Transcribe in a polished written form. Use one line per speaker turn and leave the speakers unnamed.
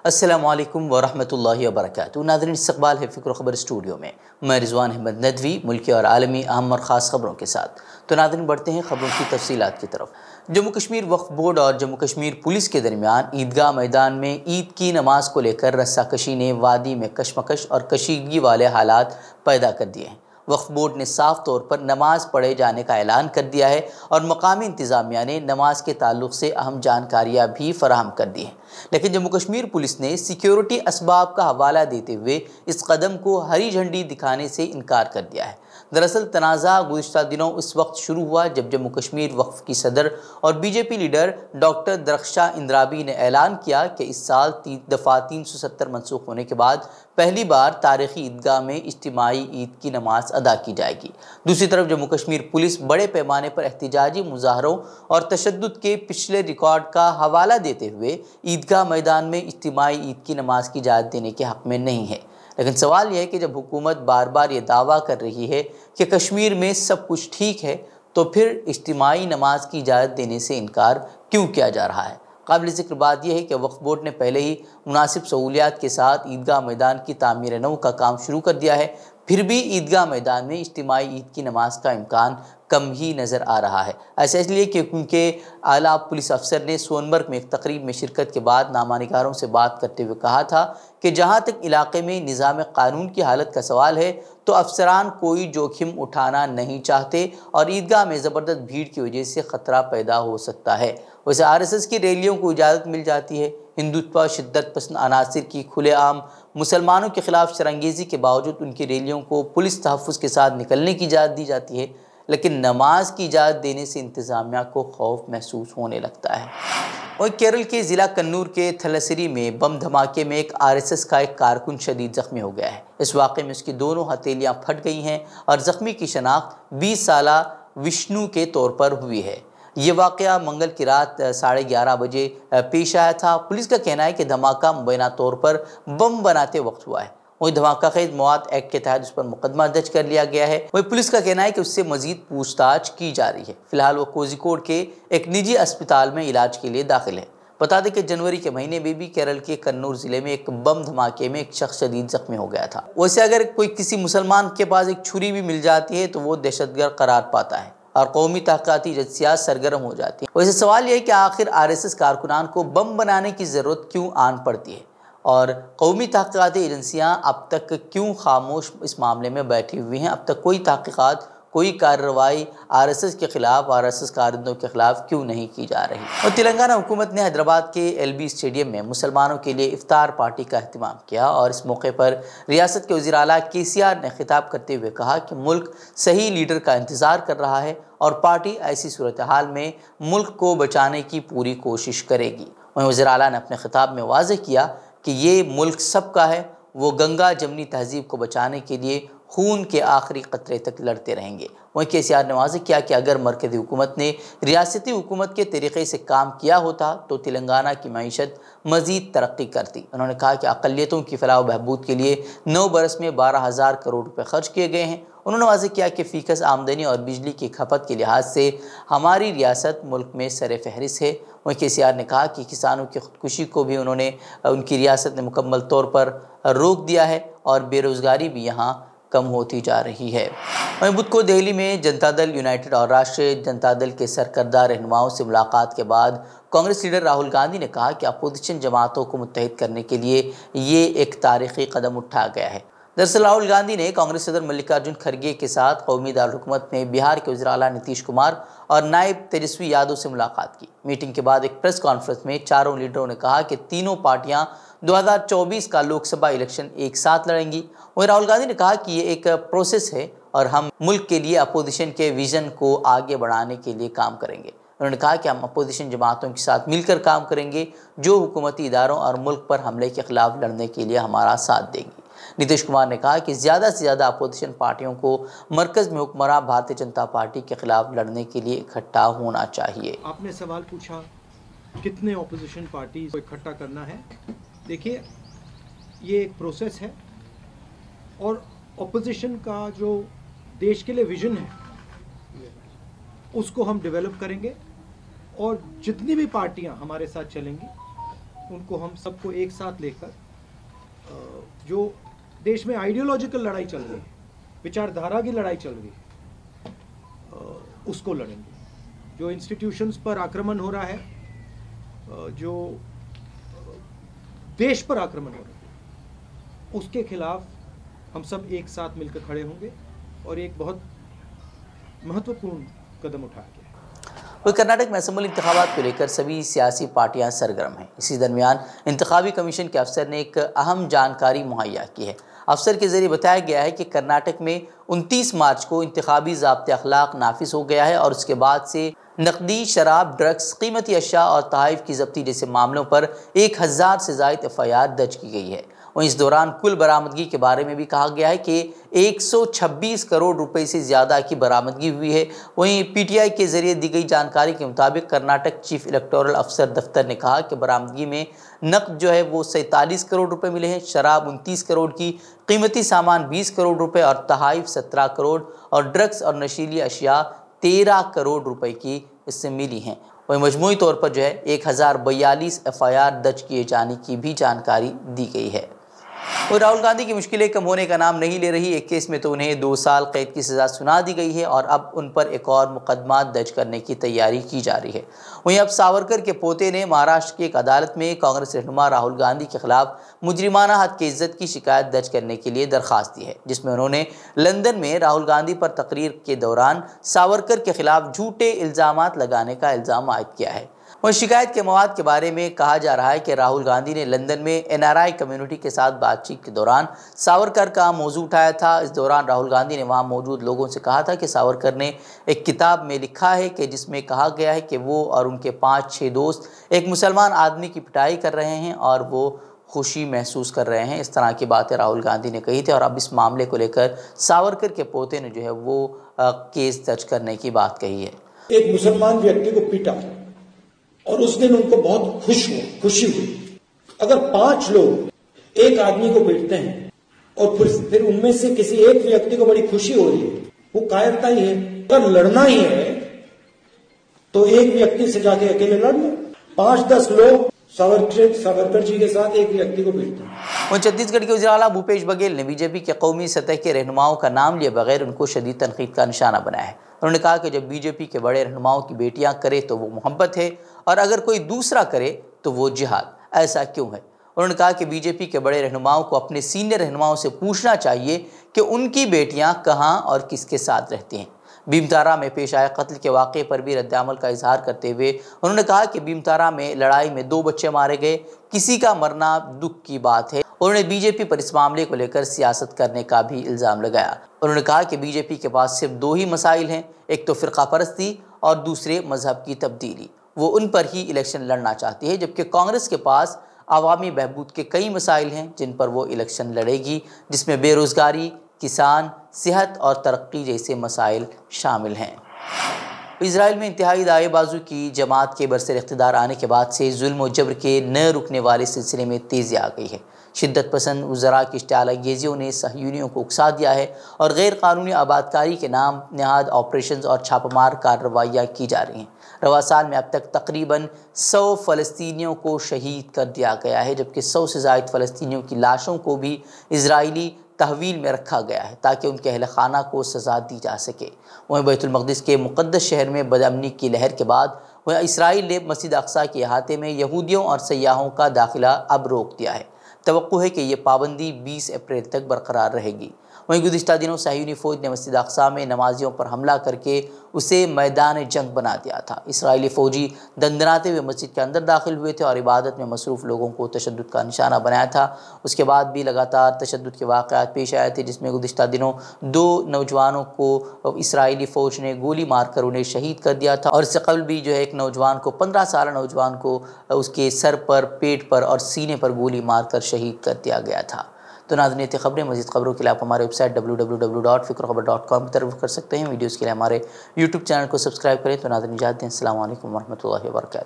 अस्सलामुअलैकुम वरहमतुल्लाहि वबरकातुहू। नाज़रीन, इस्तक़बाल है फ़िक्र ख़बर स्टूडियो में। मैं रिज़वान अहमद नदवी मुल्की और आलमी अहम और ख़ास ख़बरों के साथ। तो नाज़रीन, बढ़ते हैं ख़बरों की तफ़सीलात की तरफ। जम्मू कश्मीर वक्फ़ बोर्ड और जम्मू कश्मीर पुलिस के दरमियान ईदगाह मैदान में ईद की नमाज़ को लेकर रस्साकशी ने वादी में कशमकश और कशीदगी वाले हालात पैदा कर दिए हैं। वक्फ़ बोर्ड ने साफ तौर पर नमाज पढ़े जाने का ऐलान कर दिया है और मकामी इंतज़ामिया ने नमाज के ताल्लुक़ से अहम जानकारियाँ भी फराहम कर दी हैं। लेकिन जम्मू कश्मीर पुलिस ने सिक्योरिटी असबाब का हवाला देते हुए इस कदम को हरी झंडी दिखाने से इनकार कर दिया है। दरअसल तनाज़ा गुज़िश्ता दिनों उस वक्त शुरू हुआ जब जम्मू कश्मीर वक्फ़ की सदर और बीजेपी लीडर डॉक्टर दरख्शां इंद्राबी ने ऐलान किया कि इस साल दफ़ा 370 मनसूख होने के बाद पहली बार तारीख़ी ईदगाह में इज्तिमाई ईद की नमाज अदा की जाएगी। दूसरी तरफ जम्मू कश्मीर पुलिस बड़े पैमाने पर एहतिजाजी मुजाहरों और तशद्दुद के पिछले रिकॉर्ड का हवाला देते हुए ईदगाह मैदान में इज्तिमाई ईद की नमाज की इजाज़त देने के हक़ में नहीं है। लेकिन सवाल यह है कि जब हुकूमत बार बार ये दावा कर रही है कि कश्मीर में सब कुछ ठीक है, तो फिर इज्तिमाई नमाज की इजाज़त देने से इनकार क्यों किया जा रहा है। काबिल ज़िक्र बात यह है कि वक्फ़ बोर्ड ने पहले ही मुनासिब सहूलियात के साथ ईदगाह मैदान की तामीर नौ का काम शुरू कर दिया है, फिर भी ईदगाह मैदान में इज्तिमाई ईद की नमाज का इम्कान कम ही नज़र आ रहा है। ऐसा इसलिए क्योंकि आला पुलिस अफसर ने सोनमर्ग में एक तकरीब में शिरकत के बाद नामानिगारों से बात करते हुए कहा था कि जहाँ तक इलाके में निज़ाम कानून की हालत का सवाल है तो अफसरान कोई जोखिम उठाना नहीं चाहते और ईदगाह में ज़बरदस्त भीड़ की वजह से ख़तरा पैदा हो सकता है। वैसे RSS की रैलियों को इजाज़त मिल जाती है। हिंदुत्व शिद्दत पसंद अनासिर की खुलेआम मुसलमानों के ख़िलाफ़ शरंगेज़ी के बावजूद उनकी रैलियों को पुलिस तहफ़्फ़ुज़ के साथ निकलने की इजाज़त दी जाती है, लेकिन नमाज की इजाज़त देने से इंतज़ामिया को खौफ महसूस होने लगता है। और केरल के ज़िला कन्नूर के थलसरी में बम धमाके में एक RSS का एक कारकुन शदीद ज़ख्मी हो गया है। इस वाक़े में उसकी दोनों हथेलियाँ फट गई हैं और ज़ख्मी की शनाख्त 20 साला विष्णु के तौर पर हुई है। ये वाक़या मंगल की रात 11:30 बजे पेश आया था। पुलिस का कहना है कि धमाका मुबैना तौर पर बम बनाते वक्त हुआ है। वही धमाका खेज़ मवाद एक्ट के तहत उस पर मुकदमा दर्ज कर लिया गया है। वही पुलिस का कहना है कि उससे मजीद पूछताछ की जा रही है। फिलहाल वो कोझिकोड के एक निजी अस्पताल में इलाज के लिए दाखिल है। बता दें कि जनवरी के महीने में भी केरल के कन्नूर ज़िले में एक बम धमाके में एक शख्स शदीद ज़ख्मी हो गया था। वैसे अगर कोई किसी मुसलमान के पास एक छुरी भी मिल जाती है तो वो दहशतगर्द करार पाता है और कौमी तहक़ीक़ाती एजेंसियाँ सरगर्म हो जाती हैं। वैसे सवाल यह है कि आखिर RSS कारकुनान को बम बनाने की ज़रूरत क्यों आन पड़ती है और कौमी तहक़ीक़ाती एजेंसियाँ अब तक क्यों खामोश इस मामले में बैठी हुई हैं। अब तक कोई तहक़ीक़ात, कोई कार्रवाई RSS के ख़िलाफ़, RSS कारिंदों के ख़िलाफ़ क्यों नहीं की जा रही। और तेलंगाना हुकूमत ने हैदराबाद के LB स्टेडियम में मुसलमानों के लिए इफ्तार पार्टी का अहतमाम किया और इस मौके पर रियासत के वज़ीर आला KCR ने खिताब करते हुए कहा कि मुल्क सही लीडर का इंतज़ार कर रहा है और पार्टी ऐसी सूरत हाल में मुल्क को बचाने की पूरी कोशिश करेगी। वहीं वज़ीर आला ने अपने खिताब में वाज़ेह किया कि ये मुल्क सबका है, वो गंगा जमनी तहज़ीब को बचाने के लिए खून के आखिरी कतरे तक लड़ते रहेंगे। वहीं KCR ने वाज़ेह किया कि अगर मरकज़ी हुकूमत ने रियासती हुकूमत के तरीक़े से काम किया होता तो तेलंगाना की मईशत मज़ीद तरक्की करती। उन्होंने कहा कि अक़लियतों की फ़लाह व बहबूद के लिए 9 बरस में 12,000 करोड़ रुपये खर्च किए गए हैं। उन्होंने वाज़ेह किया कि फ़ीकस आमदनी और बिजली की खपत के लिहाज से हमारी रियासत मुल्क में सर-ए-फ़हरिस्त है। वहीं KCR ने कहा कि किसानों की ख़ुदकुशी को भी उनकी रियासत ने मुकम्मल तौर पर रोक दिया है और बेरोज़गारी भी यहाँ कम होती जा रही है। वहीं बुध को दिल्ली में जनता दल यूनाइटेड और राष्ट्रीय जनता दल के सरकर्दा रहनुमाओं से मुलाकात के बाद कांग्रेस लीडर राहुल गांधी ने कहा कि अपोजिशन जमातों को मुत्तहिद करने के लिए ये एक तारीख़ी कदम उठाया गया है। दरअसल राहुल गांधी ने कांग्रेस सदर मल्लिकार्जुन खड़गे के साथ कौमी दारुल-हुकूमत में बिहार के वज़ीर आला नीतीश कुमार और नायब तेजस्वी यादव से मुलाकात की। मीटिंग के बाद एक प्रेस कॉन्फ्रेंस में चारों लीडरों ने कहा कि तीनों पार्टियां 2024 का लोकसभा इलेक्शन एक साथ लड़ेंगी। वहीं राहुल गांधी ने कहा कि ये एक प्रोसेस है और हम मुल्क के लिए अपोजिशन के विज़न को आगे बढ़ाने के लिए काम करेंगे। उन्होंने कहा कि हम अपोजिशन जमातों के साथ मिलकर काम करेंगे जो हुकूमती इदारों और मुल्क पर हमले के ख़िलाफ़ लड़ने के लिए हमारा साथ देंगी। नीतीश कुमार ने कहा कि ज़्यादा से ज़्यादा अपोजिशन पार्टियों को मरकज़ में हुक्मरान भारतीय जनता पार्टी के ख़िलाफ़ लड़ने के लिए इकट्ठा होना चाहिए।
आपने सवाल पूछा कितने अपोजिशन पार्टी को इकट्ठा करना है। देखिए, ये एक प्रोसेस है और अपोजिशन का जो देश के लिए विजन है उसको हम डेवलप करेंगे और जितनी भी पार्टियां हमारे साथ चलेंगी उनको हम सबको एक साथ लेकर जो देश में आइडियोलॉजिकल लड़ाई चल रही है, विचारधारा की लड़ाई चल रही है, उसको लड़ेंगे। जो इंस्टीट्यूशंस पर आक्रमण हो रहा है, जो देश पर आक्रमण हो रहा है, उसके खिलाफ हम सब एक साथ मिलकर खड़े होंगे और एक बहुत महत्वपूर्ण कदम उठाया गया।
वही कर्नाटक में असम्बली इंतखाबात को लेकर सभी सियासी पार्टियां सरगर्म हैं। इसी दरमियान इंतखाबी कमीशन के अफसर ने एक अहम जानकारी मुहैया की है। अफसर के जरिए बताया गया है कि कर्नाटक में 29 मार्च को इंतखाबी ज़ाब्ते अखलाक नाफिज हो गया है और उसके बाद से नकदी, शराब, ड्रग्स, कीमती अशिया और तहाइफ की जब्ती जैसे मामलों पर 1000 से ज़ायद FIR दर्ज की गई है। वहीं इस दौरान कुल बरामदगी के बारे में भी कहा गया है कि 126 करोड़ रुपए से ज़्यादा की बरामदगी हुई है। वहीं PTI के जरिए दी गई जानकारी के मुताबिक कर्नाटक चीफ इलेक्टोरल अफसर दफ्तर ने कहा कि बरामदगी में नकद जो है वो 47 करोड़ रुपए मिले हैं, शराब 29 करोड़ की, कीमती सामान 20 करोड़ रुपए और तहाइफ 17 करोड़ और ड्रग्स और नशीली अशिया 13 करोड़ रुपए की इससे मिली हैं। वहीं मजमूई तौर पर जो है 1042 FIR दर्ज किए जाने की भी जानकारी दी गई है। और राहुल गांधी की मुश्किलें कम होने का नाम नहीं ले रही। एक केस में तो उन्हें 2 साल कैद की सज़ा सुना दी गई है और अब उन पर एक और मुकदमा दर्ज करने की तैयारी की जा रही है। वहीं अब सावरकर के पोते ने महाराष्ट्र की एक अदालत में कांग्रेस रहनुमा राहुल गांधी के खिलाफ मुजरिमाना हद की इज्जत की शिकायत दर्ज करने के लिए दरख्वास्त दी है, जिसमें उन्होंने लंदन में राहुल गांधी पर तकरीर के दौरान सावरकर के खिलाफ झूठे इल्ज़ामात लगाने का इल्ज़ाम आयद किया है। वहीं शिकायत के मवाद के बारे में कहा जा रहा है कि राहुल गांधी ने लंदन में NRI कम्युनिटी के साथ बातचीत के दौरान सावरकर का मौजू उठाया था। इस दौरान राहुल गांधी ने वहां मौजूद लोगों से कहा था कि सावरकर ने एक किताब में लिखा है कि जिसमें कहा गया है कि वो और उनके 5-6 दोस्त एक मुसलमान आदमी की पिटाई कर रहे हैं और वो खुशी महसूस कर रहे हैं। इस तरह की बातें राहुल गांधी ने कही थी और अब इस मामले को लेकर सावरकर के पोते ने जो है वो केस दर्ज करने की बात कही है।
एक मुसलमान व्यक्ति को पीटा और उस दिन उनको बहुत खुशी हुई। अगर 5 लोग एक आदमी को पीटते हैं और फिर उनमें से किसी एक व्यक्ति को बड़ी खुशी हो रही है, वो कायरता ही है। अगर लड़ना ही है तो एक व्यक्ति से जाके अकेले लड़ लो। 5-10 लोग सावरकर जी के साथ एक व्यक्ति को पीटते हैं।
वहीं छत्तीसगढ़ के वज़ीर आला भूपेश बघेल ने बीजेपी के कौमी सतह के रहनुमाओं का नाम लिए बगैर उनको शदीद तनकीद का निशाना बनाया है। उन्होंने कहा कि जब बीजेपी के बड़े रहनुमाओं की बेटियां करे तो वो मोहब्बत है और अगर कोई दूसरा करे तो वो जिहाद। ऐसा क्यों है? उन्होंने कहा कि बीजेपी के बड़े रहनुमाओं को अपने सीनियर रहनुमाओं से पूछना चाहिए कि उनकी बेटियां कहां और किसके साथ रहती हैं। भीमतारा में पेश आए कत्ल के वाक़े पर भी रद्द-ए-अमल का इजहार करते हुए उन्होंने कहा कि भीमतारा में लड़ाई में 2 बच्चे मारे गए, किसी का मरना दुख की बात है। उन्होंने बीजेपी पर इस मामले को लेकर सियासत करने का भी इल्ज़ाम लगाया। उन्होंने कहा कि बीजेपी के पास सिर्फ 2 ही मसाइल हैं, एक तो फ़िरका परस्ती और दूसरे मजहब की तब्दीली। वो उन पर ही इलेक्शन लड़ना चाहती है, जबकि कांग्रेस के पास अवामी बहबूद के कई मसाइल हैं जिन पर वो इलेक्शन लड़ेगी, जिसमें बेरोज़गारी, किसान, सेहत और तरक्की जैसे मसाइल शामिल हैं। इजराइल में इंतहाई दाएं बाजू की जमात के बरसर इख्तिदार आने के बाद से जुल्म और जबर के न रुकने वाले सिलसिले में तेज़ी आ गई है। शिद्दत पसंद उज़रा की इश्तिआलांगेज़ियों ने सहयूनियों को उकसा दिया है और गैर कानूनी आबादकारी के नाम नहाद ऑपरेशन और छापामार कार्रवाइयाँ की जा रही हैं। रवा साल में अब तक तकरीबन 100 फ़लस्तीनियों को शहीद कर दिया गया है, जबकि 100 से ज़ायद फ़लस्तीनियों की लाशों को भी इजरायली तहवील में रखा गया है ताकि उनके अहल खाना को सज़ा दी जा सके। वहीं बैतुल मक़दिस के मुक़द्दस शहर में बदअमनी की लहर के बाद वहीं इसराइल ने मस्जिद अक़सा के अहाते में यहूदियों और सयाहों का दाखिला अब रोक दिया है। तवक्को है कि ये पाबंदी 20 अप्रैल तक बरकरार रहेगी। वहीं गुज़िश्ता दिनों सहयूनी फ़ौज ने मस्जिद अक़सा में नमाजियों पर हमला करके उसे मैदान जंग बना दिया था। इसराइली फ़ौजी दंदनाते हुए मस्जिद के अंदर दाखिल हुए थे और इबादत में मसरूफ़ लोगों को तशद्दुद का निशाना बनाया था। उसके बाद भी लगातार तशद्दुद के वाक़यात पेश आए थे, जिसमें गुज़िश्ता दिनों 2 नौजवानों को इसराइली फ़ौज ने गोली मारकर उन्हें शहीद कर दिया था और इससे कबल भी जो है एक नौजवान को 15 साल नौजवान को उसके सर पर, पेट पर और सीने पर गोली मारकर शहीद कर दिया गया था। तो नाज़रीन, खबरें मज़ीद खबरों के लिए आप हमारे वेबसाइट www.fikrkhabar.com की तरफ कर सकते हैं। वीडियोज़ के लिए हमारे YouTube चैनल को सब्सक्राइब करें। तो नाज़रीन, इजाज़त दें। अस्सलामु अलैकुम वरहमतुल्लाहि वबरकातुहू।